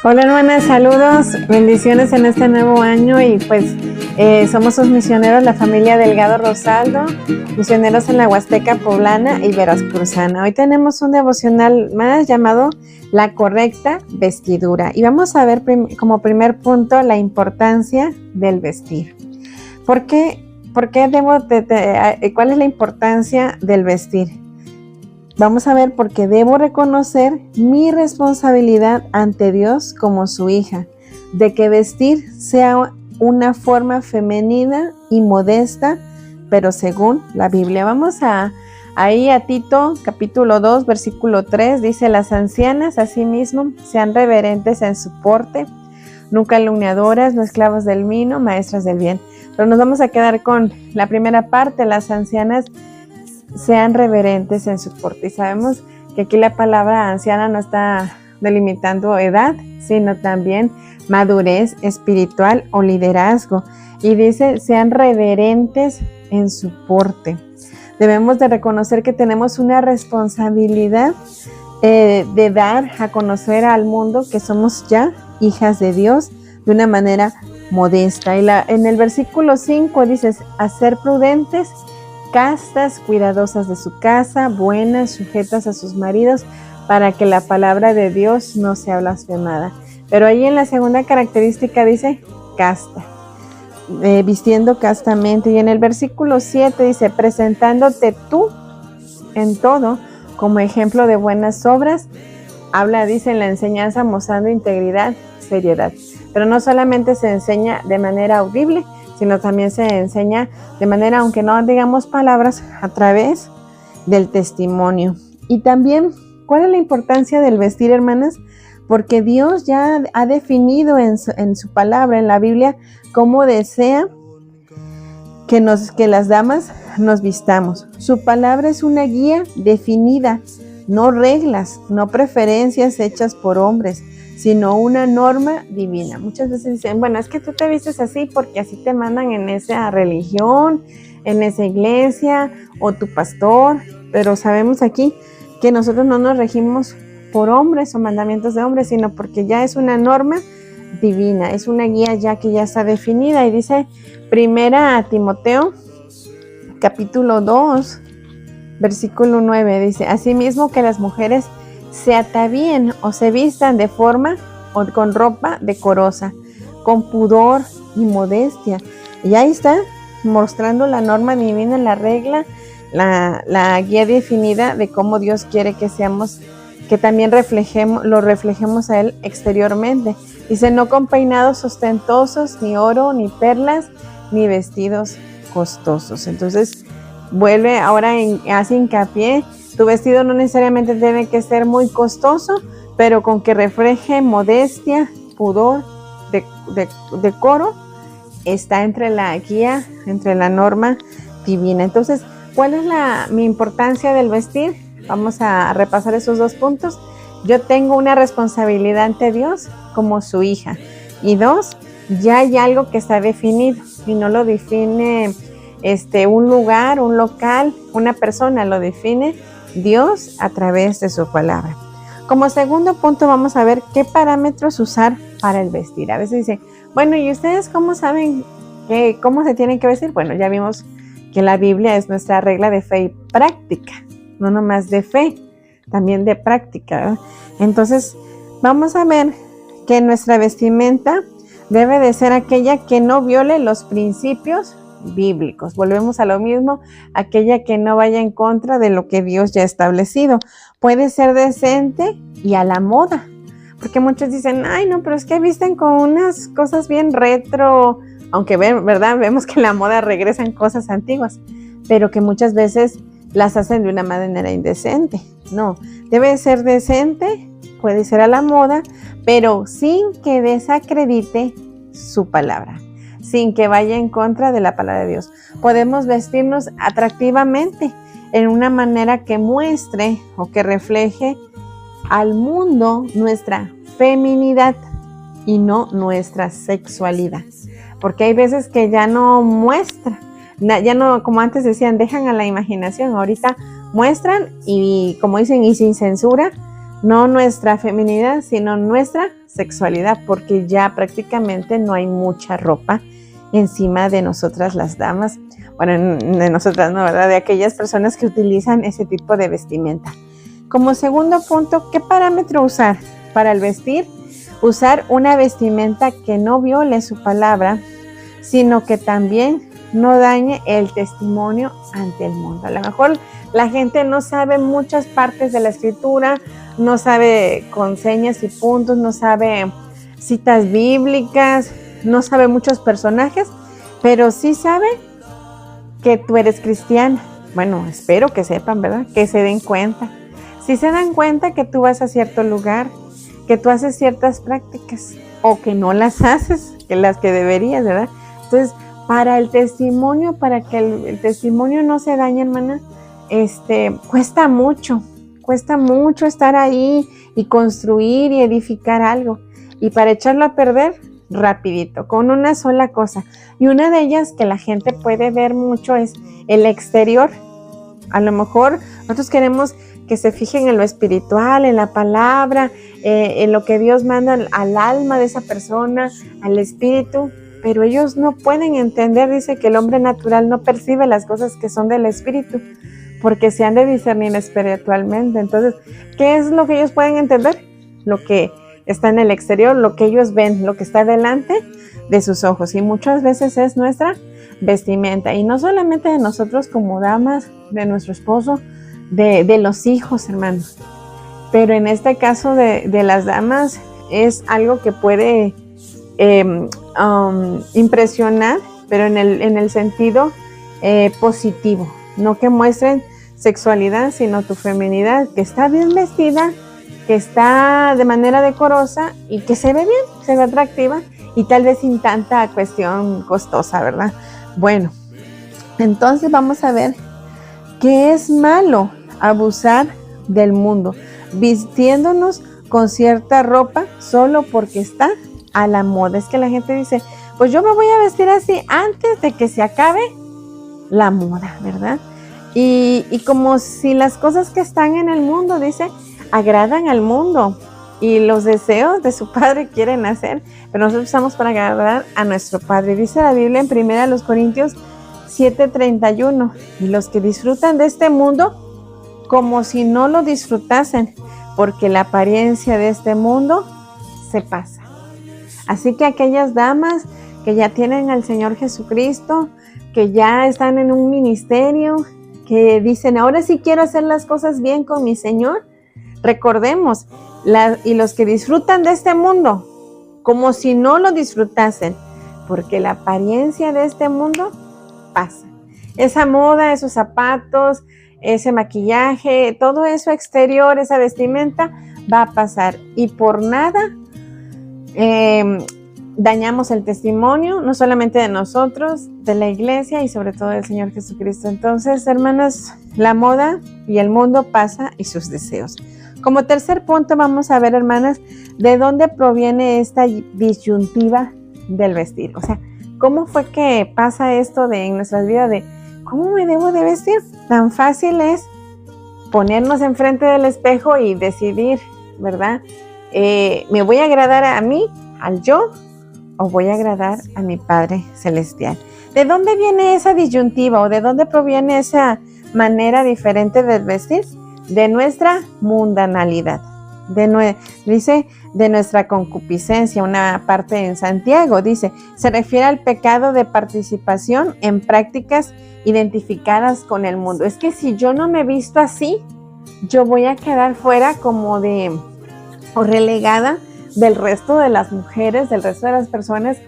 Hola hermanas, saludos, bendiciones en este nuevo año y pues somos sus misioneros, la familia Delgado Rosaldo, misioneros en la Huasteca Poblana y Veracruzana. Hoy tenemos un devocional más llamado La Correcta Vestidura y vamos a ver como primer punto la importancia del vestir. ¿Por qué cuál es la importancia del vestir? Vamos a ver por qué debo reconocer mi responsabilidad ante Dios como su hija, de que vestir sea una forma femenina y modesta, pero según la Biblia. Vamos ahí a Tito, capítulo 2, versículo 3, dice: las ancianas asimismo sean reverentes en su porte, no calumniadoras, no esclavas del vino, maestras del bien. Pero nos vamos a quedar con la primera parte: las ancianas sean reverentes en su porte. Y sabemos que aquí la palabra anciana no está delimitando edad, sino también madurez espiritual o liderazgo. Y dice, sean reverentes en su porte. Debemos de reconocer que tenemos una responsabilidad de dar a conocer al mundo que somos ya hijas de Dios de una manera modesta. Y en el versículo 5 dice, a ser prudentes, castas, cuidadosas de su casa, buenas, sujetas a sus maridos, para que la palabra de Dios no sea blasfemada. Pero ahí en la segunda característica dice casta, vistiendo castamente. Y en el versículo 7 dice, presentándote tú en todo como ejemplo de buenas obras. Dice en la enseñanza, mostrando integridad, seriedad. Pero no solamente se enseña de manera audible, sino también se enseña de manera, aunque no digamos palabras, a través del testimonio. Y también, ¿cuál es la importancia del vestir, hermanas? Porque Dios ya ha definido en su palabra, en la Biblia, cómo desea que las damas nos vistamos. Su palabra es una guía definida, no reglas, no preferencias hechas por hombres, sino una norma divina. Muchas veces dicen, bueno, es que tú te vistes así porque así te mandan en esa religión, en esa iglesia o tu pastor, pero sabemos aquí que nosotros no nos regimos por hombres o mandamientos de hombres, sino porque ya es una norma divina, es una guía ya que ya está definida. Y dice primera a Timoteo, capítulo 2, versículo 9, dice, asimismo que las mujeres se atavíen o se vistan de forma o con ropa decorosa, con pudor y modestia. Y ahí está, mostrando la norma divina, la regla, la guía definida de cómo Dios quiere que seamos, que también lo reflejemos a Él exteriormente. Dice, no con peinados ostentosos, ni oro, ni perlas, ni vestidos costosos. Entonces, vuelve ahora, hace hincapié. Tu vestido no necesariamente tiene que ser muy costoso, pero con que refleje modestia, pudor, decoro, está entre la guía, entre la norma divina. Entonces, ¿cuál es mi importancia del vestir? Vamos a repasar esos dos puntos. Yo tengo una responsabilidad ante Dios como su hija. Y dos, ya hay algo que está definido y no lo define un lugar, un local, una persona, lo define Dios a través de su palabra. Como segundo punto vamos a ver qué parámetros usar para el vestir. A veces dicen, bueno, ¿y ustedes cómo saben cómo se tienen que vestir? Bueno, ya vimos que la Biblia es nuestra regla de fe y práctica, no nomás de fe, también de práctica, ¿verdad? Entonces, vamos a ver que nuestra vestimenta debe de ser aquella que no viole los principios bíblicos. Volvemos a lo mismo, aquella que no vaya en contra de lo que Dios ya ha establecido. Puede ser decente y a la moda, porque muchos dicen, ay no, pero es que visten con unas cosas bien retro, aunque verdad vemos que la moda regresa en cosas antiguas, pero que muchas veces las hacen de una manera indecente. No, debe ser decente, puede ser a la moda, pero sin que desacredite su palabra, sin que vaya en contra de la palabra de Dios. Podemos vestirnos atractivamente en una manera que muestre o que refleje al mundo nuestra feminidad y no nuestra sexualidad. Porque hay veces que ya no muestra, ya no, como antes decían, dejan a la imaginación. Ahorita muestran y, como dicen, y sin censura, no nuestra feminidad, sino nuestra sexualidad, porque ya prácticamente no hay mucha ropa encima de nosotras las damas. Bueno, de nosotras no, ¿verdad? De aquellas personas que utilizan ese tipo de vestimenta. Como segundo punto, ¿qué parámetro usar para el vestir? Usar una vestimenta que no viole su palabra, sino que también no dañe el testimonio ante el mundo. A lo mejor la gente no sabe muchas partes de la escritura, no sabe con señas y puntos, no sabe citas bíblicas, no sabe muchos personajes, pero sí sabe que tú eres cristiana. Bueno, espero que sepan, ¿verdad? Que se den cuenta. Si se dan cuenta que tú vas a cierto lugar, que tú haces ciertas prácticas o que no las haces, que las que deberías, ¿verdad? Entonces, para el testimonio, para que el testimonio no se dañe, hermana, cuesta mucho estar ahí y construir y edificar algo. Y para echarlo a perder, rapidito, con una sola cosa. Y una de ellas que la gente puede ver mucho es el exterior. A lo mejor nosotros queremos que se fijen en lo espiritual, en la palabra, en lo que Dios manda al alma de esa persona, al espíritu, pero ellos no pueden entender, dice que el hombre natural no percibe las cosas que son del espíritu, porque se han de discernir espiritualmente. Entonces, ¿qué es lo que ellos pueden entender? Lo que está en el exterior, lo que ellos ven, lo que está delante de sus ojos, y muchas veces es nuestra vestimenta, y no solamente de nosotros como damas, de nuestro esposo, de los hijos, hermanos, pero en este caso de las damas es algo que puede impresionar, pero en el sentido positivo, no que muestren sexualidad, sino tu feminidad, que está bien vestida, que está de manera decorosa y que se ve bien, se ve atractiva y tal vez sin tanta cuestión costosa, ¿verdad? Bueno, entonces vamos a ver que es malo abusar del mundo, vistiéndonos con cierta ropa solo porque está a la moda. Es que la gente dice, pues yo me voy a vestir así antes de que se acabe la moda, ¿verdad? Y como si las cosas que están en el mundo, dice, agradan al mundo y los deseos de su padre quieren hacer, pero nosotros estamos para agradar a nuestro Padre. Dice la Biblia en 1 Corintios 7:31, y los que disfrutan de este mundo como si no lo disfrutasen, porque la apariencia de este mundo se pasa. Así que aquellas damas que ya tienen al Señor Jesucristo, que ya están en un ministerio, que dicen, ahora sí quiero hacer las cosas bien con mi Señor, recordemos, y los que disfrutan de este mundo, como si no lo disfrutasen, porque la apariencia de este mundo pasa. Esa moda, esos zapatos, ese maquillaje, todo eso exterior, esa vestimenta, va a pasar. Y por nada dañamos el testimonio, no solamente de nosotros, de la iglesia y sobre todo del Señor Jesucristo. Entonces, hermanas, la moda y el mundo pasa y sus deseos. Como tercer punto vamos a ver, hermanas, de dónde proviene esta disyuntiva del vestir. O sea, ¿cómo fue que pasa esto en nuestras vidas de cómo me debo de vestir? Tan fácil es ponernos enfrente del espejo y decidir, ¿verdad? ¿Me voy a agradar a mí, al yo, o voy a agradar a mi Padre Celestial? ¿De dónde viene esa disyuntiva o de dónde proviene esa manera diferente de vestir? De nuestra mundanalidad, dice, de nuestra concupiscencia. Una parte en Santiago dice, se refiere al pecado de participación en prácticas identificadas con el mundo. Es que si yo no me visto así, yo voy a quedar fuera como o relegada del resto de las mujeres, del resto de las personas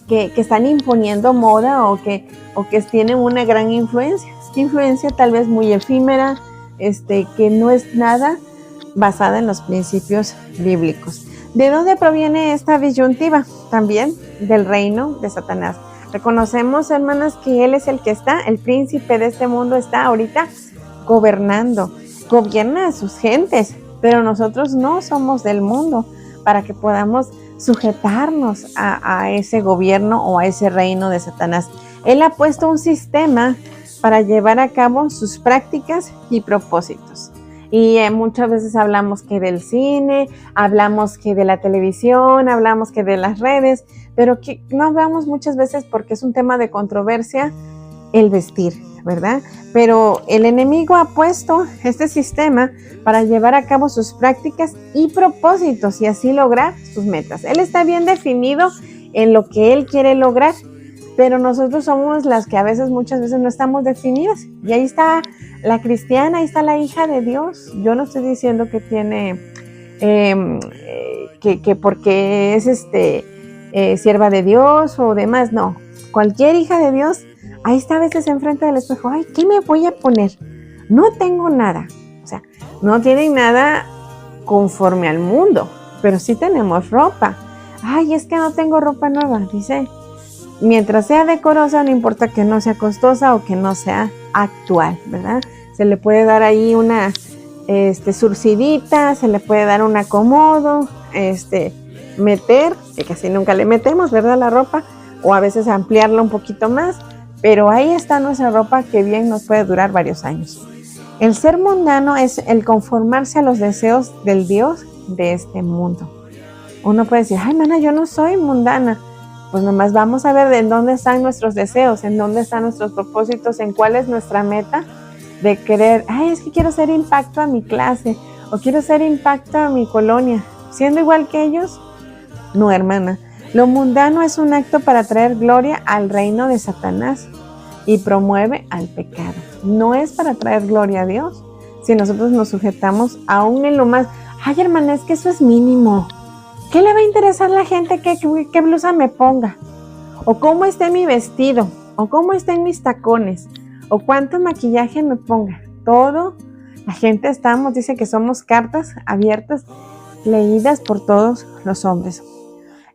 que están imponiendo moda o que tienen una gran influencia tal vez muy efímera, que no es nada basada en los principios bíblicos. ¿De dónde proviene esta disyuntiva? También del reino de Satanás. Reconocemos, hermanas, que él es el que está, el príncipe de este mundo está ahorita gobernando, gobierna a sus gentes, pero nosotros no somos del mundo para que podamos sujetarnos a ese gobierno o a ese reino de Satanás. Él ha puesto un sistema para llevar a cabo sus prácticas y propósitos. Y muchas veces hablamos que del cine, hablamos que de la televisión, hablamos que de las redes, pero que no hablamos muchas veces porque es un tema de controversia el vestir, ¿verdad? Pero el enemigo ha puesto este sistema para llevar a cabo sus prácticas y propósitos y así lograr sus metas. Él está bien definido en lo que él quiere lograr, pero nosotros somos las que a veces, muchas veces no estamos definidas. Y ahí está la cristiana, ahí está la hija de Dios. Yo no estoy diciendo que tiene, que porque es sierva de Dios o demás, no. Cualquier hija de Dios, ahí está a veces enfrente del espejo. Ay, ¿qué me voy a poner? No tengo nada. O sea, no tienen nada conforme al mundo, pero sí tenemos ropa. Ay, es que no tengo ropa nueva, dice. Mientras sea decorosa, no importa que no sea costosa o que no sea actual, ¿verdad? Se le puede dar ahí una surcidita, se le puede dar un acomodo, meter, que casi nunca le metemos, ¿verdad? La ropa, o a veces ampliarla un poquito más, pero ahí está nuestra ropa que bien nos puede durar varios años. El ser mundano es el conformarse a los deseos del Dios de este mundo. Uno puede decir, ay, mana, yo no soy mundana. Pues nomás vamos a ver en dónde están nuestros deseos, en dónde están nuestros propósitos, en cuál es nuestra meta de querer, ay, es que quiero hacer impacto a mi clase o quiero hacer impacto a mi colonia. Siendo igual que ellos, no, hermana. Lo mundano es un acto para traer gloria al reino de Satanás y promueve al pecado. No es para traer gloria a Dios. Si nosotros nos sujetamos aún en lo más, ay, hermana, es que eso es mínimo. ¿Qué le va a interesar a la gente qué blusa me ponga? ¿O cómo esté mi vestido? ¿O cómo estén mis tacones? ¿O cuánto maquillaje me ponga? Todo, la gente dice que somos cartas abiertas, leídas por todos los hombres.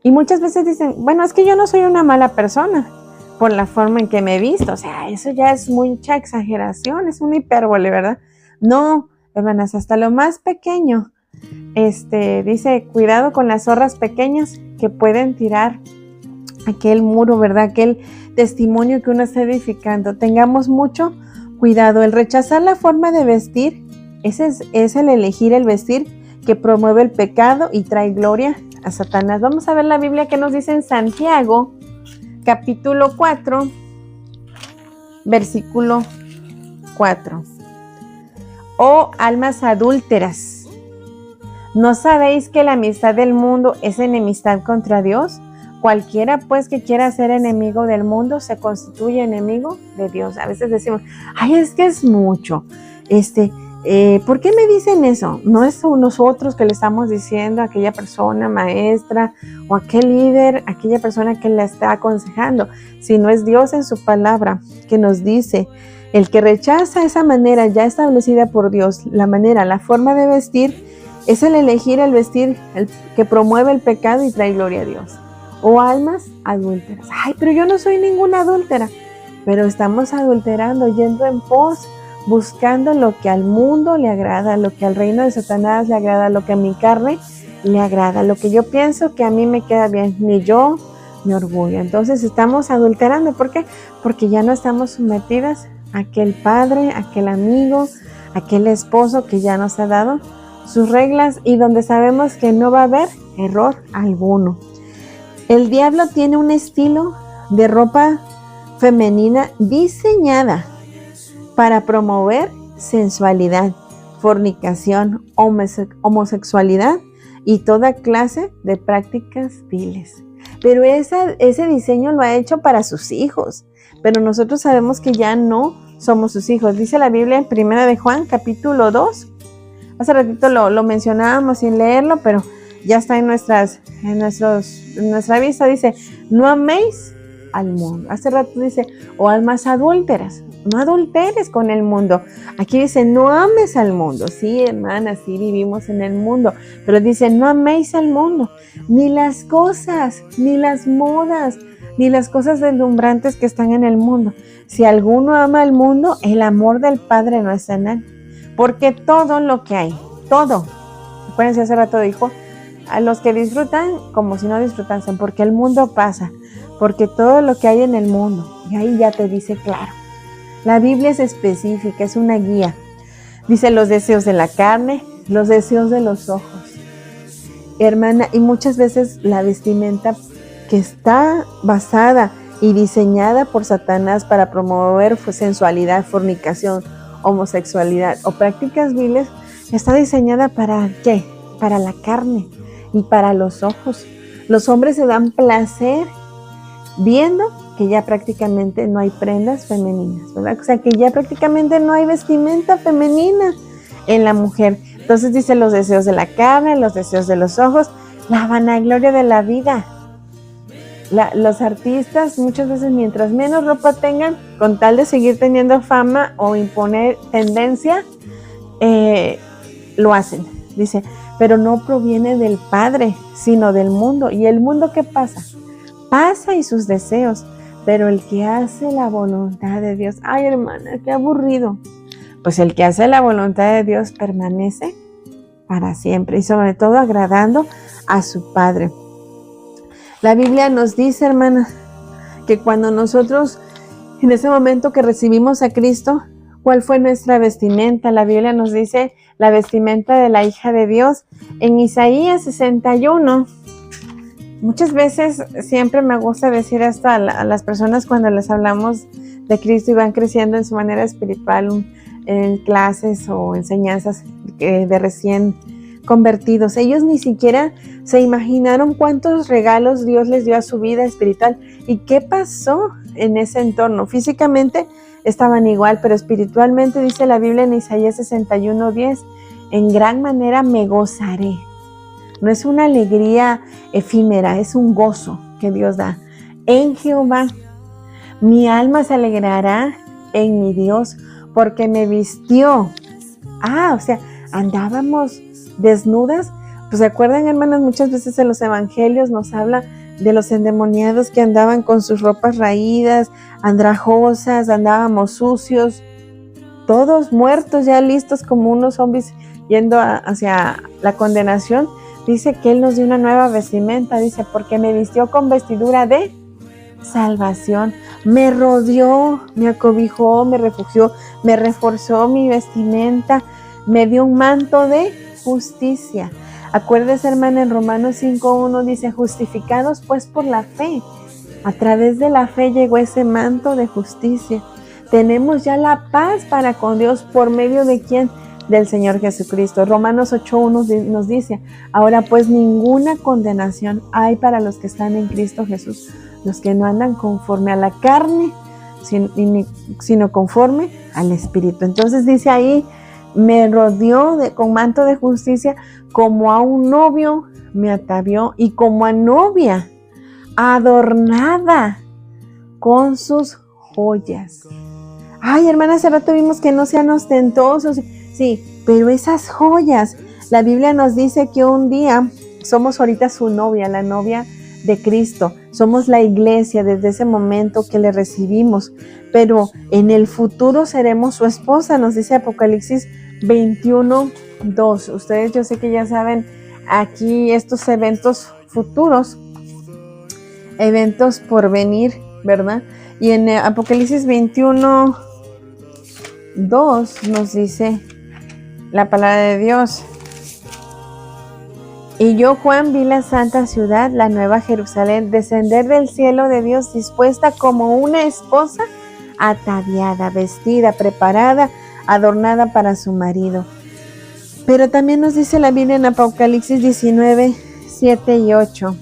Y muchas veces dicen, bueno, es que yo no soy una mala persona por la forma en que me he visto. O sea, eso ya es mucha exageración, es una hipérbole, ¿verdad? No, hermanas, hasta lo más pequeño. Dice, cuidado con las zorras pequeñas que pueden tirar aquel muro, ¿verdad? Aquel testimonio que uno está edificando. Tengamos mucho cuidado. El rechazar la forma de vestir, ese es el elegir el vestir que promueve el pecado y trae gloria a Satanás. Vamos a ver la Biblia que nos dice en Santiago, capítulo 4, versículo 4. Oh, almas adúlteras, ¿no sabéis que la amistad del mundo es enemistad contra Dios? Cualquiera pues que quiera ser enemigo del mundo se constituye enemigo de Dios. A veces decimos, ay, es que es mucho. ¿Por qué me dicen eso? No es nosotros que le estamos diciendo a aquella persona maestra o aquel líder, aquella persona que la está aconsejando, sino es Dios en su palabra que nos dice, el que rechaza esa manera ya establecida por Dios, la forma de vestir, es el elegir el vestir el que promueve el pecado y trae gloria a Dios. O almas adúlteras. Ay, pero yo no soy ninguna adúltera. Pero estamos adulterando, yendo en pos, buscando lo que al mundo le agrada, lo que al reino de Satanás le agrada, lo que a mi carne le agrada, lo que yo pienso que a mí me queda bien, ni yo me orgullo. Entonces estamos adulterando. ¿Por qué? Porque ya no estamos sometidas a aquel padre, a aquel amigo, a aquel esposo que ya nos ha dado sus reglas y donde sabemos que no va a haber error alguno. El diablo tiene un estilo de ropa femenina diseñada para promover sensualidad, fornicación, homosexualidad y toda clase de prácticas viles. Pero ese diseño lo ha hecho para sus hijos, pero nosotros sabemos que ya no somos sus hijos. Dice la Biblia en 1 de Juan, capítulo 2. Hace ratito lo mencionábamos sin leerlo, pero ya está en nuestra vista. Dice, no améis al mundo. Hace rato dice, o almas adúlteras, no adulteres con el mundo. Aquí dice, no ames al mundo. Sí, hermana, sí vivimos en el mundo, pero dice, no améis al mundo, ni las cosas, ni las modas, ni las cosas deslumbrantes que están en el mundo. Si alguno ama al mundo, el amor del Padre no está en él. Porque todo lo que hay, todo, acuérdense, hace rato dijo, a los que disfrutan como si no disfrutasen, porque el mundo pasa, porque todo lo que hay en el mundo, y ahí ya te dice claro. La Biblia es específica, es una guía. Dice los deseos de la carne, los deseos de los ojos. Hermana, y muchas veces la vestimenta que está basada y diseñada por Satanás para promover sensualidad, fornicación, homosexualidad o prácticas viles, está diseñada ¿para qué? Para la carne y para los ojos. Los hombres se dan placer viendo que ya prácticamente no hay prendas femeninas, ¿verdad? O sea, que ya prácticamente no hay vestimenta femenina en la mujer. Entonces dice los deseos de la carne, los deseos de los ojos, la vanagloria de la vida. Los artistas muchas veces mientras menos ropa tengan, con tal de seguir teniendo fama o imponer tendencia, lo hacen. Dice, pero no proviene del Padre, sino del mundo. ¿Y el mundo qué pasa? Pasa y sus deseos, pero el que hace la voluntad de Dios, ay hermana, qué aburrido. Pues el que hace la voluntad de Dios permanece para siempre y sobre todo agradando a su Padre. La Biblia nos dice, hermana, que cuando nosotros, en ese momento que recibimos a Cristo, ¿cuál fue nuestra vestimenta? La Biblia nos dice la vestimenta de la hija de Dios. En Isaías 61, muchas veces siempre me gusta decir esto a las personas cuando les hablamos de Cristo y van creciendo en su manera espiritual, en clases o enseñanzas de recién convertidos. Ellos ni siquiera se imaginaron cuántos regalos Dios les dio a su vida espiritual y qué pasó en ese entorno. Físicamente estaban igual, pero espiritualmente dice la Biblia en Isaías 61:10, en gran manera me gozaré. No es una alegría efímera, es un gozo que Dios da. En Jehová, mi alma se alegrará en mi Dios, porque me vistió. O sea, andábamos desnudas. Pues se acuerdan, hermanas, muchas veces en los evangelios nos habla de los endemoniados que andaban con sus ropas raídas, andrajosas, andábamos sucios, todos muertos, ya listos como unos zombies yendo hacia la condenación. Dice que Él nos dio una nueva vestimenta, dice, porque me vistió con vestidura de salvación, me rodeó, me acobijó, me refugió, me reforzó mi vestimenta, me dio un manto de justicia. Acuérdese, hermana, en Romanos 5:1 dice, justificados pues por la fe. A través de la fe llegó ese manto de justicia. Tenemos ya la paz para con Dios por medio de ¿quién? Del Señor Jesucristo. Romanos 8:1 nos dice, ahora pues ninguna condenación hay para los que están en Cristo Jesús, los que no andan conforme a la carne, sino conforme al Espíritu. Entonces dice ahí, me rodeó con manto de justicia, como a un novio me atavió y como a novia adornada con sus joyas. Ay, hermana, hace rato vimos que no sean ostentosos, sí, pero esas joyas, la Biblia nos dice que un día somos ahorita su novia, la novia de Cristo, somos la iglesia desde ese momento que le recibimos, pero en el futuro seremos su esposa, nos dice Apocalipsis 21:2. Ustedes yo sé que ya saben aquí estos eventos futuros, eventos por venir, ¿verdad? Y en Apocalipsis 21:2 nos dice la palabra de Dios. Y yo, Juan, vi la santa ciudad, la nueva Jerusalén, descender del cielo de Dios, dispuesta como una esposa ataviada, vestida, preparada, adornada para su marido. Pero también nos dice la Biblia en Apocalipsis 19:7-8,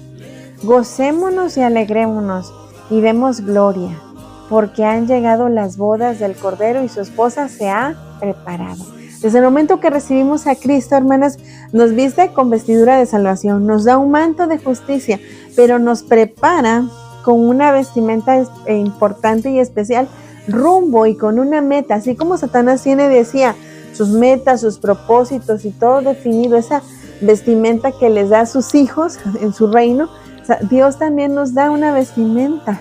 gocémonos y alegrémonos y demos gloria, porque han llegado las bodas del Cordero y su esposa se ha preparado. Desde el momento que recibimos a Cristo, hermanas, nos viste con vestidura de salvación, nos da un manto de justicia, pero nos prepara con una vestimenta importante y especial, rumbo y con una meta, así como Satanás decía, sus metas, sus propósitos y todo definido, esa vestimenta que les da a sus hijos en su reino. O sea, Dios también nos da una vestimenta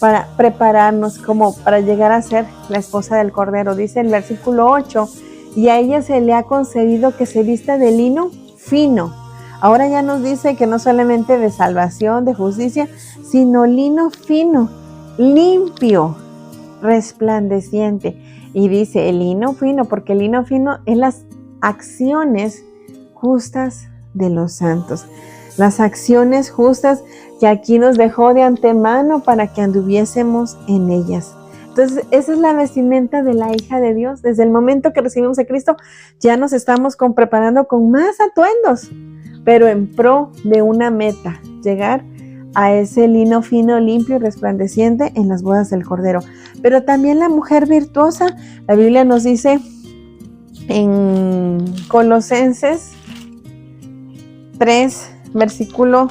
para prepararnos como para llegar a ser la esposa del Cordero. Dice el versículo 8, y a ella se le ha concedido que se vista de lino fino. Ahora ya nos dice que no solamente de salvación, de justicia, sino lino fino, limpio, resplandeciente, Y dice el lino fino, porque el lino fino es las acciones justas de los santos. Las acciones justas que aquí nos dejó de antemano para que anduviésemos en ellas. Entonces, esa es la vestimenta de la hija de Dios. Desde el momento que recibimos a Cristo, ya nos estamos preparando con más atuendos, pero en pro de una meta, llegar a ese lino fino, limpio y resplandeciente en las bodas del Cordero. Pero también la mujer virtuosa, la Biblia nos dice en Colosenses 3, versículo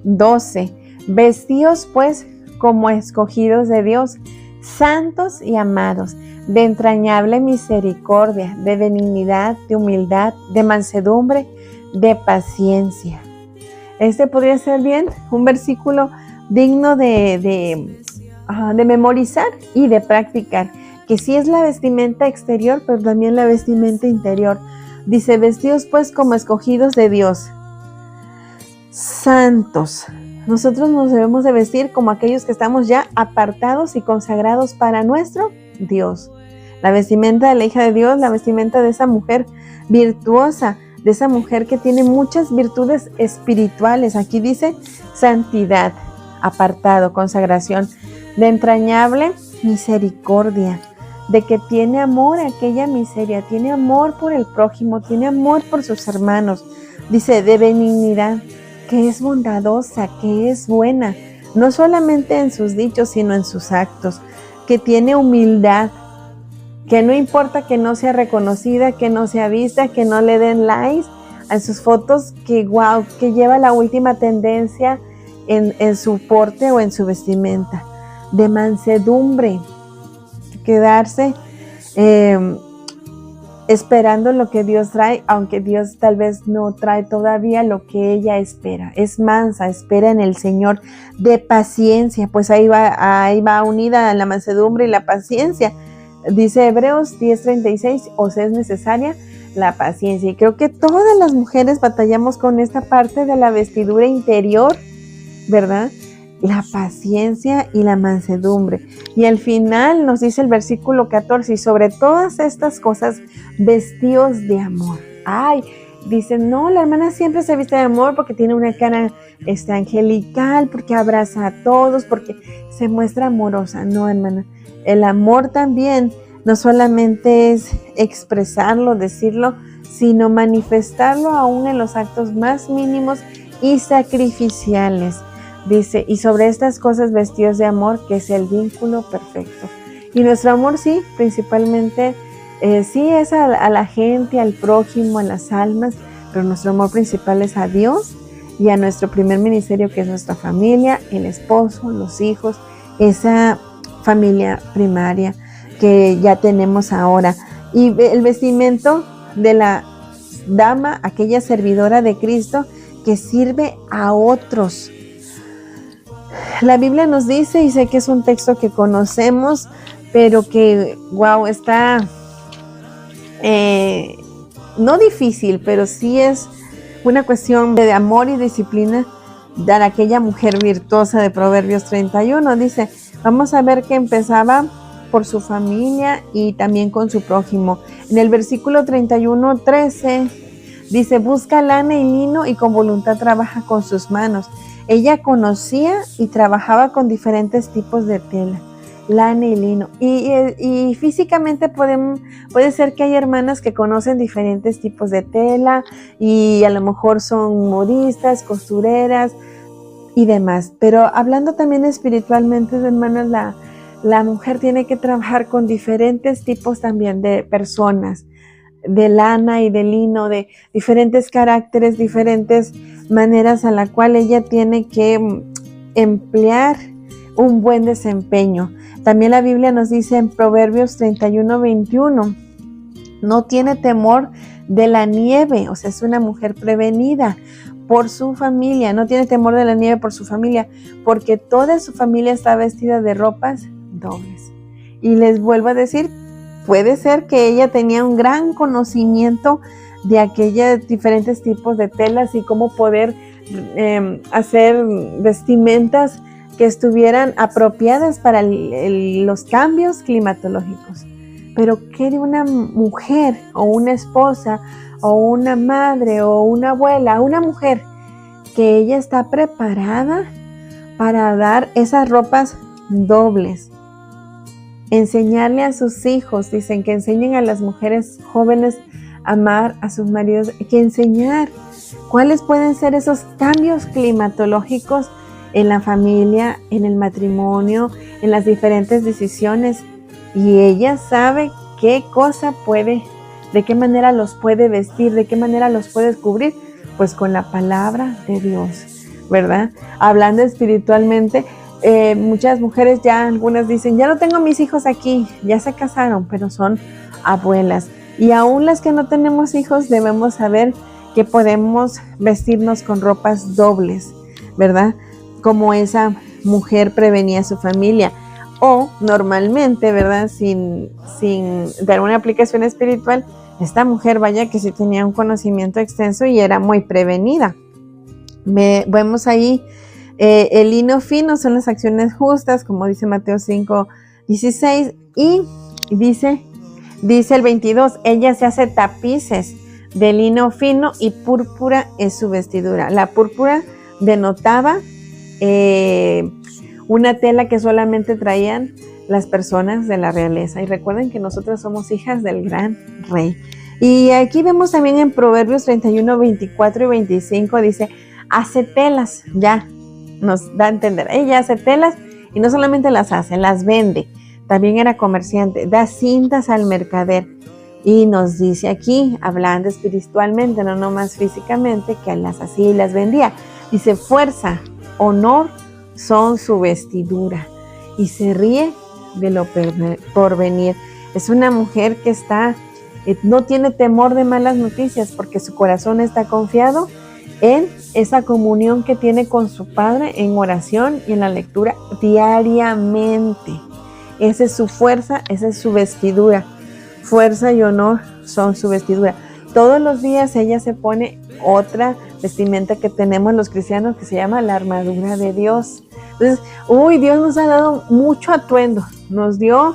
12, vestíos pues como escogidos de Dios, santos y amados, de entrañable misericordia, de benignidad, de humildad, de mansedumbre, de paciencia. Este podría ser bien un versículo digno de memorizar y de practicar, que sí es la vestimenta exterior, pero también la vestimenta interior. Dice, vestidos pues como escogidos de Dios, santos. Nosotros nos debemos de vestir como aquellos que estamos ya apartados y consagrados para nuestro Dios. La vestimenta de la hija de Dios, la vestimenta de esa mujer virtuosa, de esa mujer que tiene muchas virtudes espirituales. Aquí dice santidad, apartado, consagración, de entrañable misericordia, de que tiene amor a aquella miseria, tiene amor por el prójimo, tiene amor por sus hermanos. Dice de benignidad, que es bondadosa, que es buena, no solamente en sus dichos, sino en sus actos, que tiene humildad, que no importa que no sea reconocida, que no sea vista, que no le den likes a sus fotos, que lleva la última tendencia en su porte o en su vestimenta. De mansedumbre, quedarse esperando lo que Dios trae, aunque Dios tal vez no trae todavía lo que ella espera. Es mansa, espera en el Señor. De paciencia, pues ahí va unida la mansedumbre y la paciencia. Dice Hebreos 10:36, os es necesaria la paciencia. Y creo que todas las mujeres batallamos con esta parte de la vestidura interior, ¿verdad? La paciencia y la mansedumbre. Y al final nos dice el versículo 14, y sobre todas estas cosas, vestidos de amor. Ay, dicen, no, la hermana siempre se viste de amor porque tiene una cara angelical, porque abraza a todos, porque se muestra amorosa. No, hermana, el amor también no solamente es expresarlo, decirlo, sino manifestarlo aún en los actos más mínimos y sacrificiales. Dice, y sobre estas cosas vestidos de amor, que es el vínculo perfecto. Y nuestro amor sí, principalmente, sí es a la gente, al prójimo, a las almas, pero nuestro amor principal es a Dios y a nuestro primer ministerio, que es nuestra familia, el esposo, los hijos, esa familia primaria que ya tenemos ahora. Y el vestimento de la dama, aquella servidora de Cristo que sirve a otros. La Biblia nos dice, y sé que es un texto que conocemos, pero que, está no difícil, pero sí es una cuestión de amor y disciplina de aquella mujer virtuosa de Proverbios 31. Dice, vamos a ver que empezaba por su familia y también con su prójimo. En el versículo 31:13 dice, busca lana y lino y con voluntad trabaja con sus manos. Ella conocía y trabajaba con diferentes tipos de tela, lana y lino. Y físicamente puede ser que hay hermanas que conocen diferentes tipos de tela y a lo mejor son modistas, costureras y demás. Pero hablando también espiritualmente, hermanas, la mujer tiene que trabajar con diferentes tipos también de personas, de lana y de lino, de diferentes caracteres, diferentes maneras a la cual ella tiene que emplear un buen desempeño. También la Biblia nos dice en Proverbios 31:21, no tiene temor de la nieve, o sea, es una mujer prevenida por su familia, no tiene temor de la nieve por su familia, porque toda su familia está vestida de ropas dobles. Y les vuelvo a decir, puede ser que ella tenía un gran conocimiento de aquellos diferentes tipos de telas y cómo poder hacer vestimentas que estuvieran apropiadas para los cambios climatológicos. pero ¿qué de una mujer o una esposa o una madre o una abuela, una mujer que ella está preparada para dar esas ropas dobles? Enseñarle a sus hijos, dicen que enseñen a las mujeres jóvenes a amar a sus maridos, que enseñar cuáles pueden ser esos cambios climatológicos en la familia, en el matrimonio, en las diferentes decisiones. Y ella sabe qué cosa puede, de qué manera los puede vestir, de qué manera los puede cubrir, pues con la palabra de Dios, ¿verdad? Hablando espiritualmente, muchas mujeres ya, algunas dicen, ya no tengo mis hijos aquí, ya se casaron, pero son abuelas. Y aún las que no tenemos hijos debemos saber que podemos vestirnos con ropas dobles, ¿verdad? Como esa mujer prevenía a su familia. O normalmente, ¿verdad? Sin dar una aplicación espiritual, esta mujer, vaya que sí tenía un conocimiento extenso y era muy prevenida. Vemos ahí el lino fino son las acciones justas, como dice Mateo 5:16, y dice el 22, ella se hace tapices de lino fino y púrpura es su vestidura. La púrpura denotaba una tela que solamente traían las personas de la realeza. Y recuerden que nosotros somos hijas del gran rey. Y aquí vemos también en Proverbios 31, 24 y 25, dice, hace telas, ya nos da a entender. Ella hace telas y no solamente las hace, las vende. También era comerciante, da cintas al mercader. Y nos dice aquí, hablando espiritualmente, no nomás físicamente, que las hacía y las vendía. Dice, fuerza, honor son su vestidura. Y se ríe de lo por venir. Es una mujer que no tiene temor de malas noticias porque su corazón está confiado en esa comunión que tiene con su Padre en oración y en la lectura diariamente. Esa es su fuerza, esa es su vestidura. Fuerza y honor son su vestidura. Todos los días ella se pone otra vestimenta que tenemos los cristianos que se llama la armadura de Dios. Entonces, Dios nos ha dado mucho atuendo. Nos dio,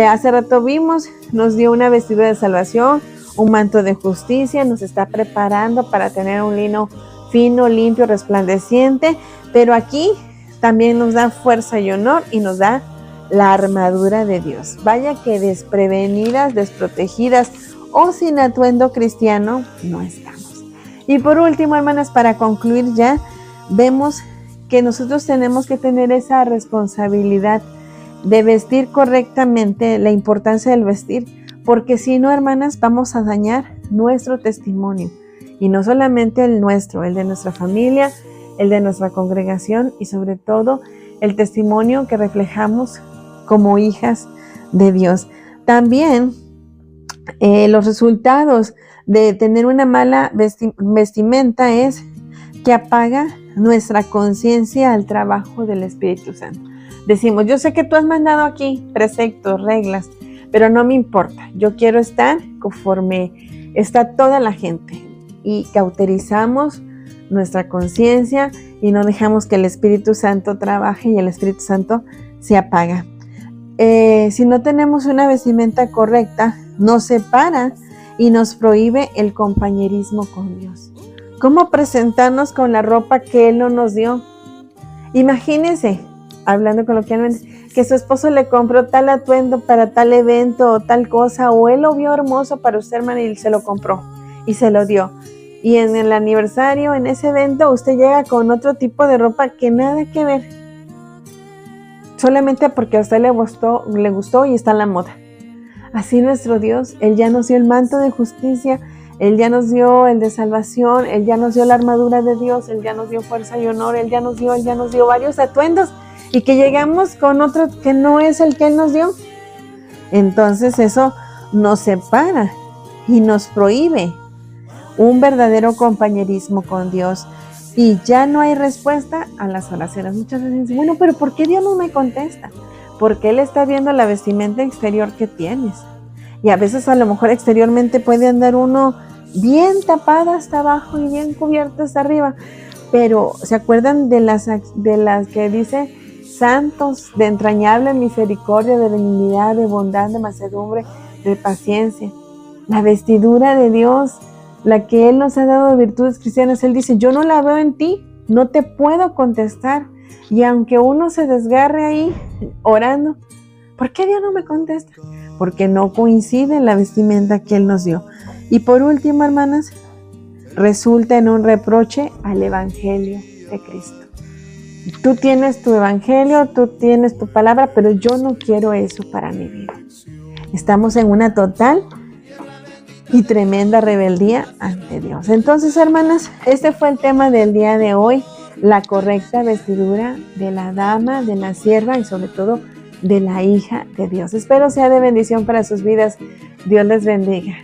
hace rato vimos, nos dio una vestidura de salvación, un manto de justicia, nos está preparando para tener un lino fino, limpio, resplandeciente, pero aquí también nos da fuerza y honor y nos da la armadura de Dios. Vaya que desprevenidas, desprotegidas o sin atuendo cristiano no estamos. Y por último, hermanas, para concluir ya, vemos que nosotros tenemos que tener esa responsabilidad de vestir correctamente, la importancia del vestir, porque si no, hermanas, vamos a dañar nuestro testimonio. Y no solamente el nuestro, el de nuestra familia, el de nuestra congregación y sobre todo el testimonio que reflejamos como hijas de Dios. También los resultados de tener una mala vestimenta es que apaga nuestra conciencia al trabajo del Espíritu Santo. Decimos, yo sé que tú has mandado aquí preceptos, reglas, pero no me importa. Yo quiero estar conforme está toda la gente. Y cauterizamos nuestra conciencia y no dejamos que el Espíritu Santo trabaje y el Espíritu Santo se apaga. Si no tenemos una vestimenta correcta, nos separa y nos prohíbe el compañerismo con Dios. ¿Cómo presentarnos con la ropa que Él no nos dio? Imagínense, hablando coloquialmente, que su esposo le compró tal atuendo para tal evento o tal cosa, o él lo vio hermoso para usted, hermana, y se lo compró y se lo dio. Y en el aniversario, en ese evento, usted llega con otro tipo de ropa que nada que ver. Solamente porque a usted le gustó y está en la moda. Así nuestro Dios, Él ya nos dio el manto de justicia, Él ya nos dio el de salvación, Él ya nos dio la armadura de Dios, Él ya nos dio fuerza y honor, Él ya nos dio varios atuendos y que llegamos con otro que no es el que Él nos dio. Entonces eso nos separa y nos prohíbe un verdadero compañerismo con Dios y ya no hay respuesta a las oraciones. Muchas veces dicen, bueno, pero ¿por qué Dios no me contesta? Porque Él está viendo la vestimenta exterior que tienes. Y a veces a lo mejor exteriormente puede andar uno bien tapada hasta abajo y bien cubierto hasta arriba. Pero ¿se acuerdan de las que dice santos de entrañable misericordia, de benignidad, de bondad, de mansedumbre, de paciencia. La vestidura de Dios, la que Él nos ha dado de virtudes cristianas, Él dice, yo no la veo en ti, no te puedo contestar. Y aunque uno se desgarre ahí orando, ¿por qué Dios no me contesta? Porque no coincide la vestimenta que Él nos dio. Y por último, hermanas, resulta en un reproche al Evangelio de Cristo. Tú tienes tu Evangelio, tú tienes tu palabra, pero yo no quiero eso para mi vida. Estamos en una total y tremenda rebeldía ante Dios. Entonces, hermanas, este fue el tema del día de hoy, la correcta vestidura de la dama, de la sierva y sobre todo de la hija de Dios. Espero sea de bendición para sus vidas. Dios les bendiga.